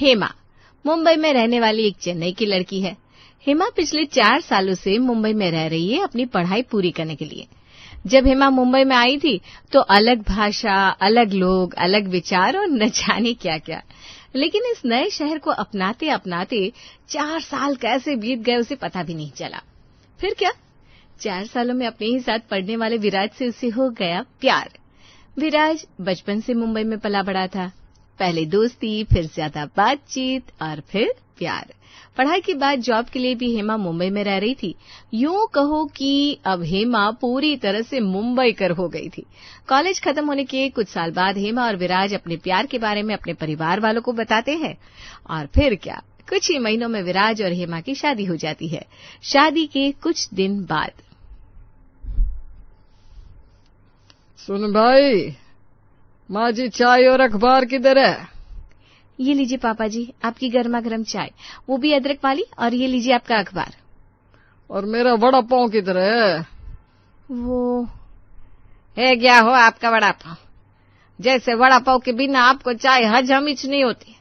हेमा मुंबई में रहने वाली एक चेन्नई की लड़की है। हेमा पिछले 4 सालों से मुंबई में रह रही है अपनी पढ़ाई पूरी करने के लिए। जब हेमा मुंबई में आई थी तो अलग भाषा, अलग लोग, अलग विचार और न जाने क्या क्या। लेकिन इस नए शहर को अपनाते अपनाते 4 साल कैसे बीत गए उसे पता भी नहीं चला। फिर क्या, 4 सालों में अपने ही साथ पढ़ने वाले विराज से उसे हो गया प्यार। विराज बचपन से मुंबई में पला बड़ा था। पहले दोस्ती, फिर ज्यादा बातचीत और फिर प्यार। पढ़ाई के बाद जॉब के लिए भी हेमा मुंबई में रह रही थी। यूं कहो कि अब हेमा पूरी तरह से मुंबईकर हो गई थी। कॉलेज खत्म होने के कुछ साल बाद हेमा और विराज अपने प्यार के बारे में अपने परिवार वालों को बताते हैं और फिर क्या, कुछ ही महीनों में विराज और हेमा की शादी हो जाती है। शादी के कुछ दिन बाद, सुन भाई, माँ जी चाय और अखबार किधर है? ये लीजिए पापा जी आपकी गर्मा गर्म चाय, वो भी अदरक वाली, और ये लीजिए आपका अखबार। और मेरा वड़ा पाव किधर है? वो है क्या हो आपका वड़ा पाव? जैसे वड़ा पाव के बिना आपको चाय हजम ही नहीं होती।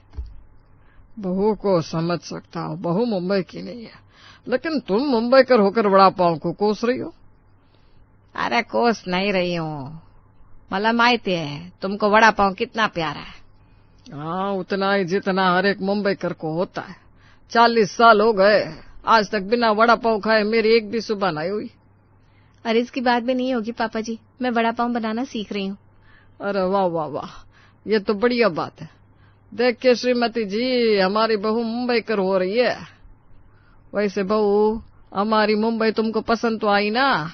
बहू को समझ सकता हूँ, बहू मुंबई की नहीं है, लेकिन तुम मुंबई कर होकर वड़ा पाव को कोस रही हो। अरे कोस नहीं रही हूँ, मला माहिती है तुमको वड़ा पाव कितना प्यारा है। हाँ, उतना ही जितना हर एक मुंबई कर को होता है। 40 साल हो गए, आज तक बिना वड़ा पाव खाए मेरी एक भी सुबह नहीं हुई। अरे इसकी बात भी नहीं होगी पापा जी, मैं वड़ा पाव बनाना सीख रही हूँ। अरे वाह वाह वाह, ये तो बढ़िया बात है। देखिए श्रीमती जी, हमारी बहू मुंबई कर हो रही है। वैसे बहू, हमारी मुंबई तुमको पसंद तो आई ना?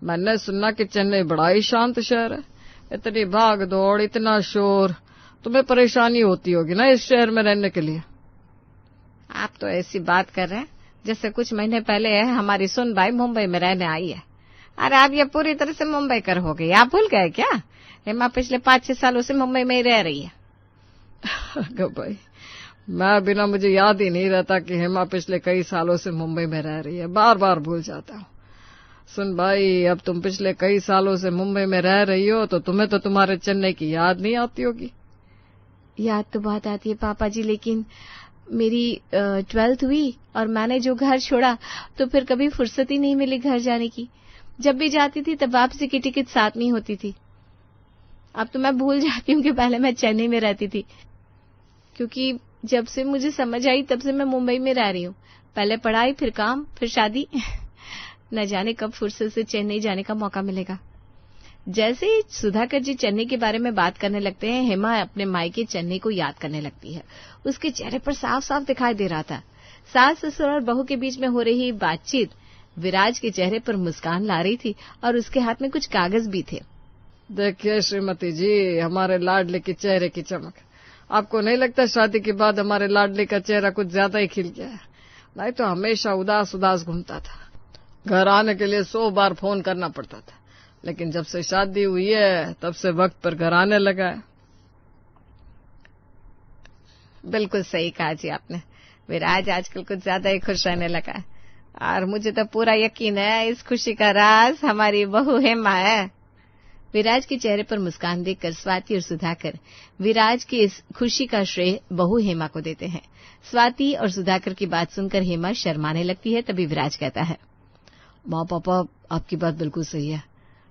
मैंने सुना कि चेन्नई बड़ा ही शांत शहर है। इतनी भाग दौड़, इतना शोर, तुम्हें परेशानी होती होगी ना इस शहर में रहने के लिए। आप तो ऐसी बात कर रहे हैं जैसे कुछ महीने पहले हमारी सुनबाई मुंबई में रहने आई है। अरे आप ये पूरी तरह से मुंबई कर हो गई, आप भूल गए क्या? हेमा पिछले 5-6 सालों से मुंबई में ही रह रही है। भाई, मैं बिना मुझे याद ही नहीं रहता कि हेमा पिछले कई सालों से मुंबई में रह रही है, बार बार भूल जाता हूँ। सुन भाई, अब तुम पिछले कई सालों से मुंबई में रह रही हो तो तुम्हें तो तुम्हारे चेन्नई की याद नहीं आती होगी। याद तो बहुत आती है पापा जी, लेकिन मेरी 12th हुई और मैंने जो घर छोड़ा तो फिर कभी फुर्सत ही नहीं मिली घर जाने की। जब भी जाती थी तब वापसी की टिकट साथ नहीं होती थी। अब तो मैं भूल जाती हूँ कि पहले मैं चेन्नई में रहती थी, क्योंकि जब से मुझे समझ आई तब से मैं मुंबई में रह रही हूँ। पहले पढ़ाई, फिर काम, फिर शादी। न जाने कब फुर्सत से चेन्नई जाने का मौका मिलेगा। जैसे ही सुधाकर जी चेन्नई के बारे में बात करने लगते हैं, हेमा अपने मायके चेन्नई को याद करने लगती है। उसके चेहरे पर साफ साफ दिखाई दे रहा था। सास ससुर और बहू के बीच में हो रही बातचीत विराज के चेहरे पर मुस्कान ला रही थी और उसके हाथ में कुछ कागज भी थे। देखिए श्रीमती जी, हमारे लाडले के चेहरे की चमक, आपको नहीं लगता शादी के बाद हमारे लाडले का चेहरा कुछ ज्यादा ही खिल गया है? नहीं तो हमेशा उदास उदास घूमता था। घर आने के लिए 100 बार फोन करना पड़ता था, लेकिन जब से शादी हुई है तब से वक्त पर घर आने लगा है। बिल्कुल सही कहा जी आपने। विराज आजकल कुछ ज्यादा ही खुश रहने लगा है और मुझे तो पूरा यकीन है इस खुशी का राज हमारी बहू हेमा है। विराज के चेहरे पर मुस्कान देखकर स्वाति और सुधाकर विराज की इस खुशी का श्रेय बहू हेमा को देते हैं। स्वाति और सुधाकर की बात सुनकर हेमा शर्माने लगती है। तभी विराज कहता है, माँ पापा, आपकी बात बिल्कुल सही है।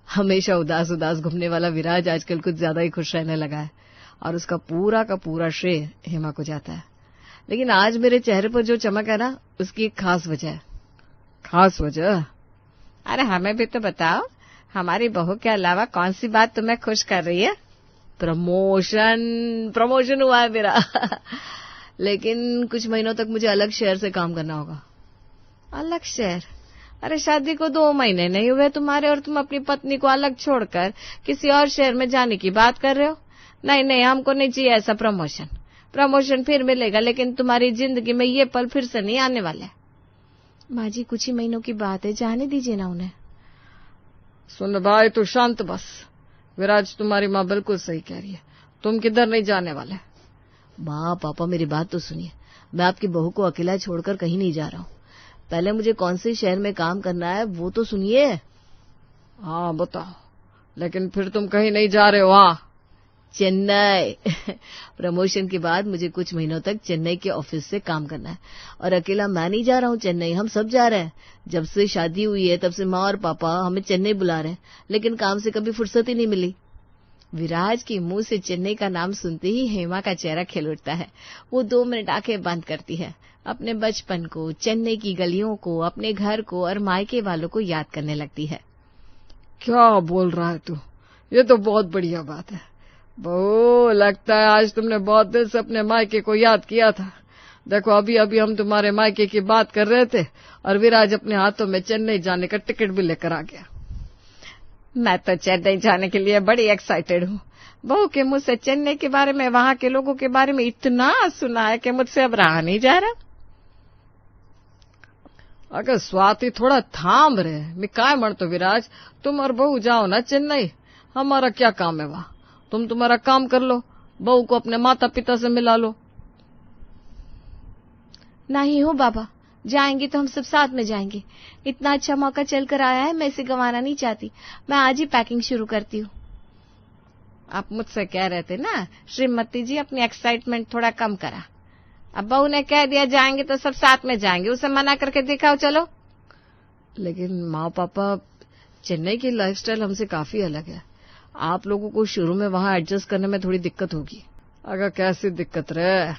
हमेशा उदास उदास घूमने वाला विराज आजकल कुछ ज्यादा ही खुश रहने लगा है और उसका पूरा का पूरा श्रेय हेमा को जाता है। लेकिन आज मेरे चेहरे पर जो चमक है ना, उसकी एक खास वजह है। खास वजह? अरे हमें भी तो बताओ, हमारी बहू के अलावा कौन सी बात तुम्हें खुश कर रही है? प्रमोशन हुआ है मेरा। लेकिन कुछ महीनों तक मुझे अलग शहर से काम करना होगा। अलग शहर? अरे शादी को 2 महीने नहीं हुए तुम्हारे और तुम अपनी पत्नी को अलग छोड़कर किसी और शहर में जाने की बात कर रहे हो? नहीं नहीं, हमको नहीं चाहिए ऐसा प्रमोशन। प्रमोशन फिर मिलेगा, लेकिन तुम्हारी जिंदगी में ये पल फिर से नहीं आने वाले। माँ जी, कुछ ही महीनों की बात है, जाने दीजिए ना उन्हें। सुन भाई, तू शांत बस। विराज, तुम्हारी माँ बिल्कुल सही कह रही है, तुम किधर नहीं जाने वाले। माँ पापा, मेरी बात तो सुनिए। मैं आपकी बहू को अकेला छोड़कर कहीं नहीं जा रहा हूँ। पहले मुझे कौन से शहर में काम करना है वो तो सुनिए। हाँ बताओ, लेकिन फिर तुम कहीं नहीं जा रहे हो? हाँ, चेन्नई। प्रमोशन के बाद मुझे कुछ महीनों तक चेन्नई के ऑफिस से काम करना है, और अकेला मैं नहीं जा रहा हूँ चेन्नई, हम सब जा रहे हैं। जब से शादी हुई है तब से माँ और पापा हमें चेन्नई बुला रहे हैं, लेकिन काम से कभी फुर्सत ही नहीं मिली। विराज के मुंह से चेन्नई का नाम सुनते ही हेमा का चेहरा खिल उठता है। वो 2 मिनट आंखें बंद करती है, अपने बचपन को, चेन्नई की गलियों को, अपने घर को और मायके वालों को याद करने लगती है। क्या बोल रहा है तू? ये तो बहुत बढ़िया बात है बहू। लगता है आज तुमने बहुत दिल से अपने मायके को याद किया था। देखो अभी अभी हम तुम्हारे मायके की बात कर रहे थे और विराज अपने हाथों में चेन्नई जाने का टिकट भी लेकर आ गया। मैं तो चेन्नई जाने के लिए बड़ी एक्साइटेड हूँ। बहू के मुझ से चेन्नई के बारे में, वहां के लोगों के बारे में इतना सुना है कि मुझसे अब रहा नहीं जा रहा। अगर स्वाति थोड़ा थाम रहे, मैं काय म्हणतो विराज, तुम और बहू जाओ ना चेन्नई, हमारा क्या काम है वहां। तुम तुम्हारा काम कर लो, बहू को अपने माता पिता से मिला लो। नहीं हो बाबा, जाएंगे तो हम सब साथ में जाएंगे। इतना अच्छा मौका चलकर आया है, मैं इसे गंवाना नहीं चाहती। मैं आज ही पैकिंग शुरू करती हूँ। आप मुझसे कह रहे थे ना श्रीमती जी, अपनी एक्साइटमेंट थोड़ा कम करा। अब बहू ने कह दिया जाएंगे तो सब साथ में जाएंगे, उसे मना करके दिखाओ चलो। लेकिन माँ पापा, चेन्नई की लाइफस्टाइल हमसे काफी अलग है। आप लोगों को शुरू में वहां एडजस्ट करने में थोड़ी दिक्कत होगी। अगर कैसी दिक्कत रहे,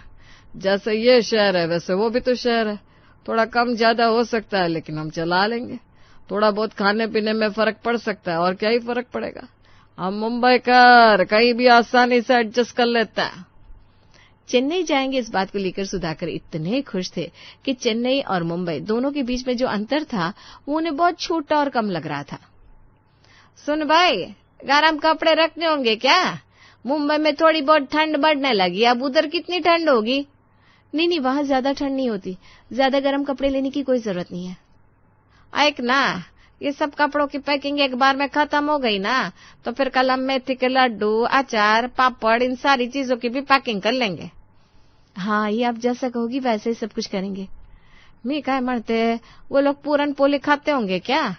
जैसे ये शहर है वैसे वो भी तो शहर है। थोड़ा कम ज्यादा हो सकता है लेकिन हम चला लेंगे। थोड़ा बहुत खाने पीने में फर्क पड़ सकता है, और क्या ही फर्क पड़ेगा। हम मुंबई कर कहीं भी आसानी से एडजस्ट कर लेता है। चेन्नई जाएंगे इस बात को लेकर सुधाकर इतने खुश थे कि चेन्नई और मुंबई दोनों के बीच में जो अंतर था वो उन्हें बहुत छोटा और कम लग रहा था। सुन भाई, गरम कपड़े रखने होंगे क्या? मुंबई में थोड़ी बहुत ठंड बढ़ने लगी, अब उधर कितनी ठंड होगी? नहीं, वहां ज्यादा ठंड नहीं होती, ज्यादा गर्म कपड़े लेने की कोई जरूरत नहीं है। एक ना, ये सब कपड़ों की पैकिंग एक बार में खत्म हो गई ना, तो फिर कल हम मेथी के लड्डू, अचार, पापड़, इन सारी चीजों की भी पैकिंग कर लेंगे। हाँ, ये आप जैसा कहोगी वैसे ही सब कुछ करेंगे। मैं क्या मरते, वो लोग पूरन पोली खाते होंगे क्या?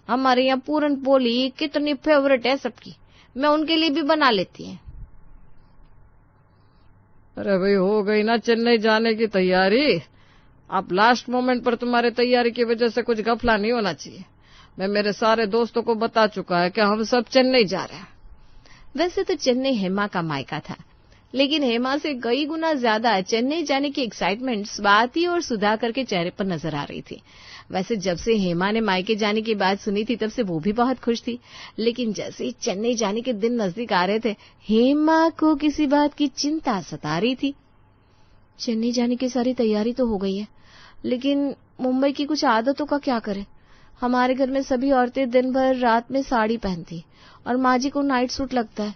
हमारे यहाँ पूरन पोली कितनी फेवरेट है सबकी, मैं उनके लिए भी बना लेती है। अरे भाई, हो गई ना चेन्नई जाने की तैयारी। आप लास्ट मोमेंट पर तुम्हारी तैयारी की वजह से कुछ गफला नहीं होना चाहिए। मैं मेरे सारे दोस्तों को बता चुका है कि हम सब चेन्नई जा रहे हैं। वैसे तो चेन्नई हेमा का मायका था, लेकिन हेमा से कई गुना ज्यादा चेन्नई जाने की एक्साइटमेंट स्वाति और सुधाकर के चेहरे पर नजर आ रही थी। वैसे जब से हेमा ने मायके जाने की बात सुनी थी तब से वो भी बहुत खुश थी, लेकिन जैसे ही चेन्नई जाने के दिन नजदीक आ रहे थे, हेमा को किसी बात की चिंता सता रही थी। चेन्नई जाने की सारी तैयारी तो हो गई है, लेकिन मुंबई की कुछ आदतों का क्या करें? हमारे घर में सभी औरतें दिन भर रात में साड़ी पहनती और माँ जी को नाइट सूट लगता है।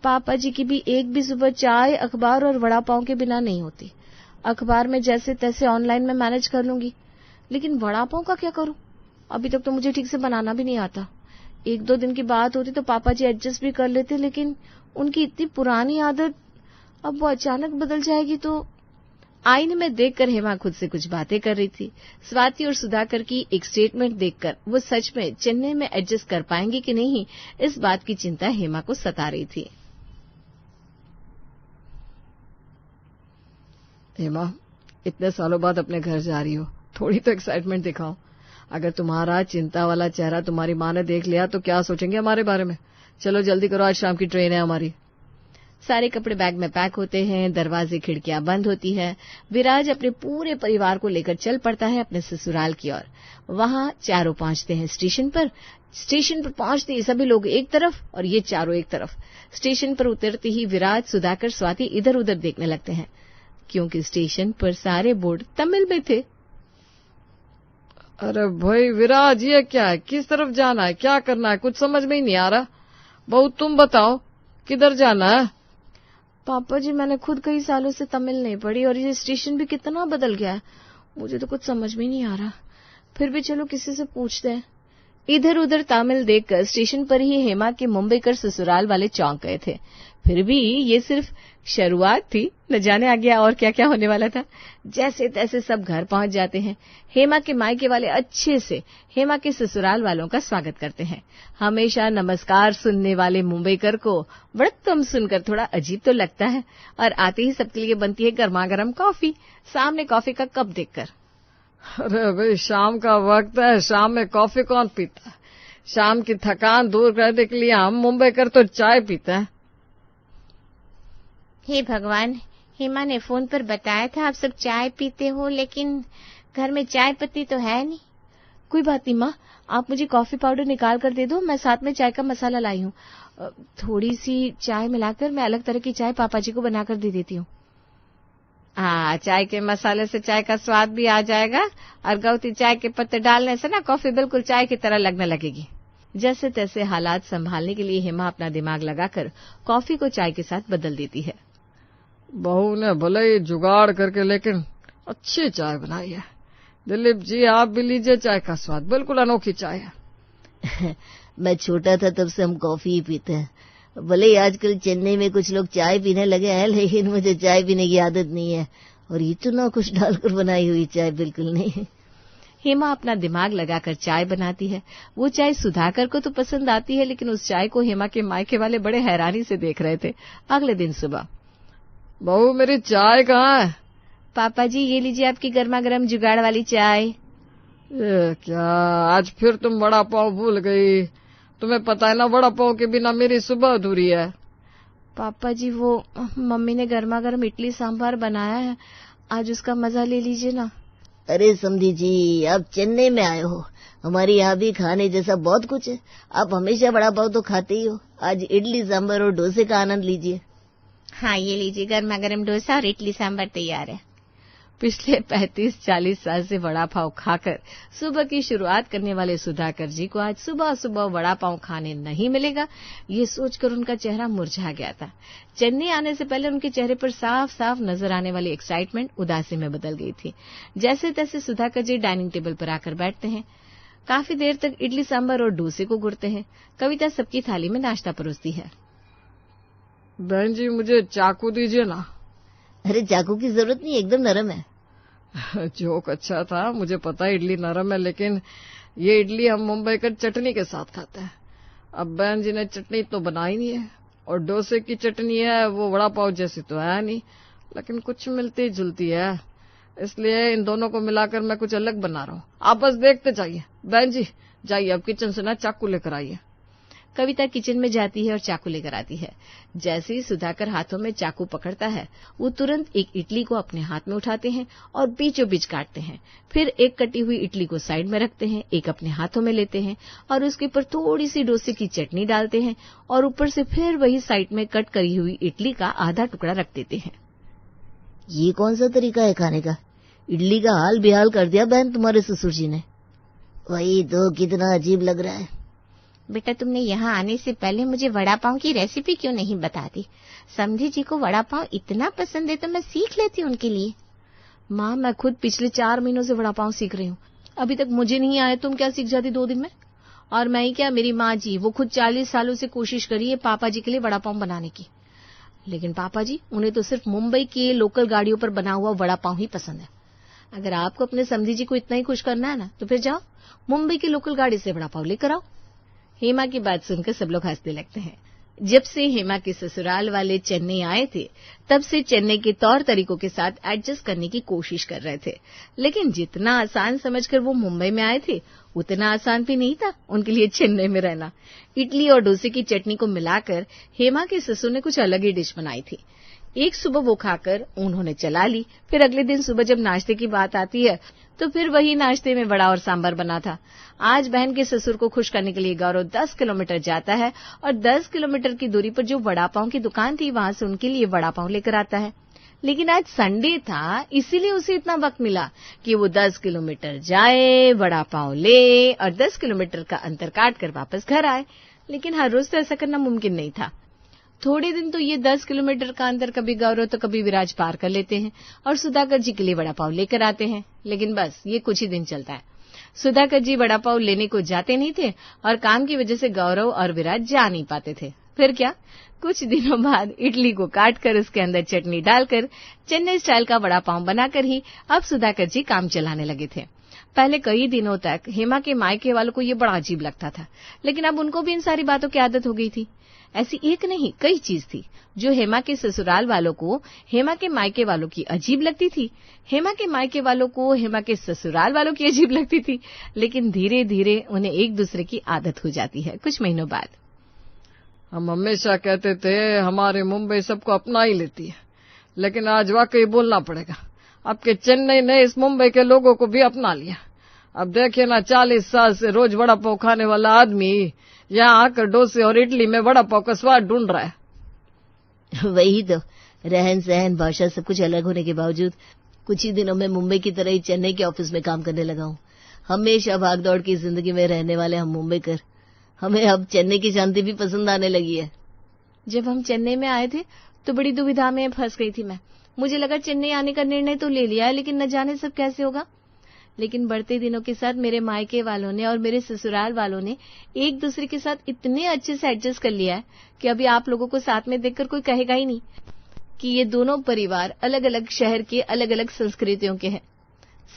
पापा जी की भी एक भी सुबह चाय, अखबार और वड़ा पाव के बिना नहीं होती। अखबार में जैसे तैसे ऑनलाइन में मैनेज कर लूंगी, लेकिन वड़ा पाव का क्या करूं? अभी तक तो मुझे ठीक से बनाना भी नहीं आता। 1-2 दिन की बात होती तो पापा जी एडजस्ट भी कर लेते, लेकिन उनकी इतनी पुरानी आदत अब वो अचानक बदल जाएगी तो। आईने में देखकर हेमा खुद से कुछ बातें कर रही थी। स्वाति और सुधाकर की एक स्टेटमेंट देखकर वो सच में चेन्नई में एडजस्ट कर पाएंगे कि नहीं, इस बात की चिंता हेमा को सता रही थी। हेमा, इतने सालों बाद अपने घर जा रही हो, थोड़ी तो एक्साइटमेंट दिखाओ। अगर तुम्हारा चिंता वाला चेहरा तुम्हारी माँ ने देख लिया तो क्या सोचेंगे हमारे बारे में। चलो जल्दी करो, आज शाम की ट्रेन है हमारी। सारे कपड़े बैग में पैक होते हैं, दरवाजे खिड़कियां बंद होती है। विराज अपने पूरे परिवार को लेकर चल पड़ता है अपने ससुराल की ओर। वहां चारों पहुंचते हैं स्टेशन पर। स्टेशन पर पहुंचते ही सभी लोग एक तरफ और ये चारों एक तरफ। स्टेशन पर उतरते ही विराज, सुधाकर, स्वाति इधर उधर देखने लगते हैं, क्योंकि स्टेशन पर सारे बोर्ड तमिल में थे। अरे भाई विराज, ये क्या है? किस तरफ जाना है, क्या करना है, कुछ समझ में ही नहीं आ रहा। बहू तुम बताओ, किधर जाना है? पापा जी, मैंने खुद कई सालों से तमिल नहीं पढ़ी और ये स्टेशन भी कितना बदल गया है, मुझे तो कुछ समझ में नहीं आ रहा। फिर भी चलो किसी से पूछते हैं। इधर उधर तामिल देखकर स्टेशन पर ही हेमा के मुंबईकर ससुराल वाले चौंक गए थे। फिर भी ये सिर्फ शुरुआत थी, न जाने आगे और क्या क्या होने वाला था। जैसे तैसे सब घर पहुंच जाते हैं। हेमा के मायके वाले अच्छे से हेमा के ससुराल वालों का स्वागत करते हैं। हमेशा नमस्कार सुनने वाले मुंबईकर को वड़कम सुनकर थोड़ा अजीब तो लगता है, और आते ही सबके लिए बनती है गर्मा गर्म कॉफी, सामने कॉफी का कप देखकर। अरे भाई, शाम का वक्त है, शाम में कॉफी कौन पीता है? शाम की थकान दूर करने के लिए हम मुंबईकर तो चाय पीते हैं। हे भगवान, हेमा ने फोन पर बताया था आप सब चाय पीते हो, लेकिन घर में चाय पत्ती तो है नहीं। कोई बात नहीं माँ, आप मुझे कॉफी पाउडर निकाल कर दे दो, मैं साथ में चाय का मसाला लाई हूँ। थोड़ी सी चाय मिलाकर मैं अलग तरह की चाय पापा जी को बनाकर दे देती हूँ। हाँ, चाय के मसाले से चाय का स्वाद भी आ जाएगा, और गौती चाय के पत्ते डालने से ना कॉफी बिल्कुल चाय की तरह लगने लगेगी। जैसे तैसे हालात संभालने के लिए हेमा अपना दिमाग लगाकर कॉफी को चाय के साथ बदल देती है। बहू ने भले ही जुगाड़ करके लेकिन अच्छी चाय बनाई है। दिलीप जी, आप भी लीजिए चाय का स्वाद, बिल्कुल अनोखी चाय है। मैं छोटा था तब से हम कॉफी ही पीते हैं। भले ही आजकल चेन्नई में कुछ लोग चाय पीने लगे हैं, लेकिन मुझे चाय पीने की आदत नहीं है, और इतना कुछ डालकर बनाई हुई चाय बिल्कुल नहीं। हेमा अपना दिमाग लगाकर चाय बनाती है। वो चाय सुधाकर को तो पसंद आती है, लेकिन उस चाय को हेमा के मायके वाले बड़े हैरानी से देख रहे थे। अगले दिन सुबह, बहू मेरी चाय कहाँ है? पापा जी, ये लीजिए आपकी गर्मा गर्म जुगाड़ वाली चाय। ये क्या, आज फिर तुम वड़ा पाव भूल गई? तुम्हें पता है ना, वड़ा पाव के बिना मेरी सुबह अधूरी है। पापा जी, वो मम्मी ने गर्मा गर्म इडली सांभर बनाया है, आज उसका मजा ले लीजिए ना। अरे समधी जी, आप चेन्नई में आए हो, हमारे यहाँ भी खाने जैसा बहुत कुछ है। आप हमेशा वड़ा पाव तो खाते ही हो, आज इडली सांभर और डोसे का आनंद लीजिए। हाँ, ये लीजिए, गर्मा गर्म डोसा और इडली सांभर तैयार है। पिछले 35-40 साल से वड़ा पाव खाकर सुबह की शुरुआत करने वाले सुधाकर जी को आज सुबह सुबह वड़ा पाव खाने नहीं मिलेगा, ये सोचकर उनका चेहरा मुरझा गया था। चेन्नई आने से पहले उनके चेहरे पर साफ साफ नजर आने वाली एक्साइटमेंट उदासी में बदल गई थी। जैसे तैसे सुधाकर जी डाइनिंग टेबल पर आकर बैठते हैं। काफी देर तक इडली सांभर और डोसे को गुड़ते हैं। कविता सबकी थाली में नाश्ता परोसती है। बहन जी, मुझे चाकू दीजिए ना। अरे चाकू की जरूरत नहीं, एकदम नरम है। जोक अच्छा था, मुझे पता है इडली नरम है, लेकिन ये इडली हम मुंबई का चटनी के साथ खाते हैं। अब बहन जी ने चटनी तो बनाई नहीं है, और डोसे की चटनी है वो वड़ा पाव जैसी तो है नहीं, लेकिन कुछ मिलती जुलती है, इसलिए इन दोनों को मिलाकर मैं कुछ अलग बना रहा हूँ। आप बस देखते जाइए। बहन जी जाइए, अब किचन से ना चाकू लेकर आइए। कविता किचन में जाती है और चाकू लेकर आती है। जैसे ही सुधाकर हाथों में चाकू पकड़ता है, वो तुरंत एक इडली को अपने हाथ में उठाते हैं और बीचों बीच काटते हैं। फिर एक कटी हुई इडली को साइड में रखते हैं, एक अपने हाथों में लेते हैं और उसके ऊपर थोड़ी सी डोसे की चटनी डालते हैं, और ऊपर से फिर वही साइड में कट करी हुई इडली का आधा टुकड़ा रख देते हैं। ये कौन सा तरीका है खाने का? इडली का हाल बेहाल कर दिया बहन तुम्हारे ससुर जी ने। वही तो, कितना अजीब लग रहा है। बेटा, तुमने यहाँ आने से पहले मुझे वड़ा पाव की रेसिपी क्यों नहीं बताती? समधी जी को वड़ा पाव इतना पसंद है तो मैं सीख लेती हूँ उनके लिए। माँ, मैं खुद पिछले 4 महीनों से वड़ा पाव सीख रही हूँ, अभी तक मुझे नहीं आया, तुम क्या सीख जाती 2 दिन में? और मैं ही क्या, मेरी माँ जी, वो खुद 40 सालों से कोशिश करी है पापा जी के लिए वड़ा पाव बनाने की, लेकिन पापा जी उन्हें तो सिर्फ मुंबई के लोकल गाड़ियों पर बना हुआ वड़ा पाव ही पसंद है। अगर आपको अपने समधी जी को इतना ही खुश करना है ना, तो फिर जाओ मुंबई की लोकल गाड़ी से वड़ा पाव लेकर आओ। हेमा की बात सुनकर सब लोग हंसने लगते हैं। जब से हेमा के ससुराल वाले चेन्नई आए थे, तब से चेन्नई के तौर तरीकों के साथ एडजस्ट करने की कोशिश कर रहे थे, लेकिन जितना आसान समझकर वो मुंबई में आए थे, उतना आसान भी नहीं था उनके लिए चेन्नई में रहना। इडली और डोसे की चटनी को मिलाकर हेमा के ससुर ने कुछ अलग ही डिश बनाई थी। एक सुबह वो खाकर उन्होंने चला ली, फिर अगले दिन सुबह जब नाश्ते की बात आती है तो फिर वही नाश्ते में वड़ा और सांभर बना था। आज बहन के ससुर को खुश करने के लिए गौरव 10 किलोमीटर जाता है और 10 किलोमीटर की दूरी पर जो वड़ा पाव की दुकान थी, वहां से उनके लिए वड़ा पाव लेकर आता है। लेकिन आज संडे था, इसीलिए उसे इतना वक्त मिला कि वो 10 किलोमीटर जाए, वड़ा पाव ले और 10 किलोमीटर का अंतर काट कर वापस घर आए। लेकिन हर रोज तो ऐसा करना मुमकिन नहीं था। थोड़े दिन तो ये 10 किलोमीटर का अंतर कभी गौरव तो कभी विराज पार कर लेते हैं और सुधाकर जी के लिए वड़ा पाव लेकर आते हैं, लेकिन बस ये कुछ ही दिन चलता है। सुधाकर जी वड़ा पाव लेने को जाते नहीं थे और काम की वजह से गौरव और विराट जा नहीं पाते थे। फिर क्या, कुछ दिनों बाद इडली को काटकर उसके अंदर चटनी डालकर चेन्नई स्टाइल का वड़ा पाव बनाकर ही अब सुधाकर जी काम चलाने लगे थे। पहले कई दिनों तक हेमा के मायके वालों को ये बड़ा अजीब लगता था, लेकिन अब उनको भी इन सारी बातों की आदत हो गई थी। ऐसी एक नहीं कई चीज थी जो हेमा के ससुराल वालों को हेमा के मायके वालों की अजीब लगती थी, हेमा के मायके वालों को हेमा के ससुराल वालों की अजीब लगती थी, लेकिन धीरे धीरे उन्हें एक दूसरे की आदत हो जाती है कुछ महीनों बाद। हम हमेशा कहते थे हमारी मुंबई सबको अपना ही लेती है, लेकिन आज वाकई बोलना पड़ेगा, अब के चेन्नई ने इस मुंबई के लोगों को भी अपना लिया। अब देखिए ना, 40 साल से रोज वड़ा पाव खाने वाला आदमी यहाँ आकर डोसे और इडली में वड़ा पाव का स्वाद ढूंढ रहा है। वही तो, रहन सहन भाषा सब कुछ अलग होने के बावजूद कुछ ही दिनों में मुंबई की तरह ही चेन्नई के ऑफिस में काम करने लगा हूँ। हमेशा भाग दौड़ की जिंदगी में रहने वाले हम मुंबईकर, हमें अब चेन्नई की शांति भी पसंद आने लगी है। जब हम चेन्नई में आए थे तो बड़ी दुविधा में फंस गई थी मैं। मुझे लगा चेन्नई आने का निर्णय तो ले लिया है, लेकिन न जाने सब कैसे होगा। लेकिन बढ़ते दिनों के साथ मेरे मायके वालों ने और मेरे ससुराल वालों ने एक दूसरे के साथ इतने अच्छे से एडजस्ट कर लिया है कि अभी आप लोगों को साथ में देखकर कोई कहेगा ही नहीं कि ये दोनों परिवार अलग अलग शहर के अलग अलग संस्कृतियों के हैं।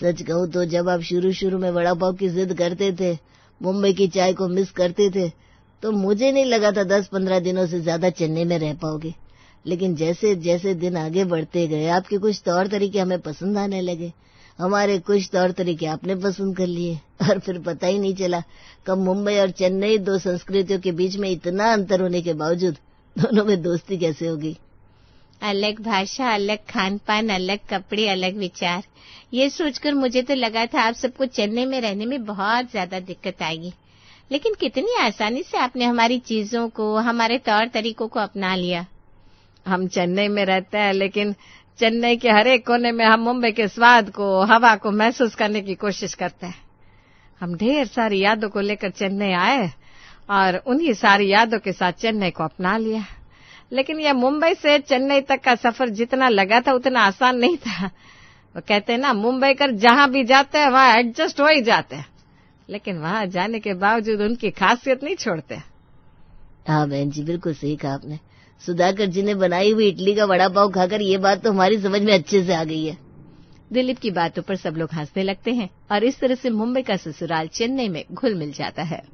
सच कहूँ तो जब आप शुरू में वड़ा पाव की जिद करते थे, मुंबई की चाय को मिस करते थे, तो मुझे नहीं लगा था 10-15 दिनों से ज्यादा चेन्नई में रह पाओगे। लेकिन जैसे जैसे दिन आगे बढ़ते गए आपके कुछ तौर तरीके हमें पसंद आने लगे, हमारे कुछ तौर तरीके आपने पसंद कर लिए, और फिर पता ही नहीं चला कब मुंबई और चेन्नई दो संस्कृतियों के बीच में इतना अंतर होने के बावजूद दोनों में दोस्ती कैसे होगी। अलग भाषा, अलग खान पान, अलग कपड़े, अलग विचार, ये सोचकर मुझे तो लगा था आप सबको चेन्नई में रहने में बहुत ज्यादा दिक्कत आएगी, लेकिन कितनी आसानी से आपने हमारी चीजों को, हमारे तौर तरीकों को अपना लिया। हम चेन्नई में रहते हैं, लेकिन चेन्नई के हर एक कोने में हम मुंबई के स्वाद को, हवा को महसूस करने की कोशिश करते हैं। हम ढेर सारी यादों को लेकर चेन्नई आए और उन्हीं सारी यादों के साथ चेन्नई को अपना लिया। लेकिन यह मुंबई से चेन्नई तक का सफर जितना लगा था उतना आसान नहीं था। वो कहते हैं ना, मुंबई कर जहां भी जाते हैं वहां एडजस्ट हो ही जाते हैं, लेकिन वहां जाने के बावजूद उनकी खासियत नहीं छोड़ते। हाँ बहन जी, बिल्कुल सही कहा आपने। सुधाकर जी ने बनाई हुई इडली का वड़ा पाव खाकर ये बात तो हमारी समझ में अच्छे से आ गई है। दिलीप की बातों पर सब लोग हंसने लगते हैं और इस तरह से मुंबई का ससुराल चेन्नई में घुल मिल जाता है।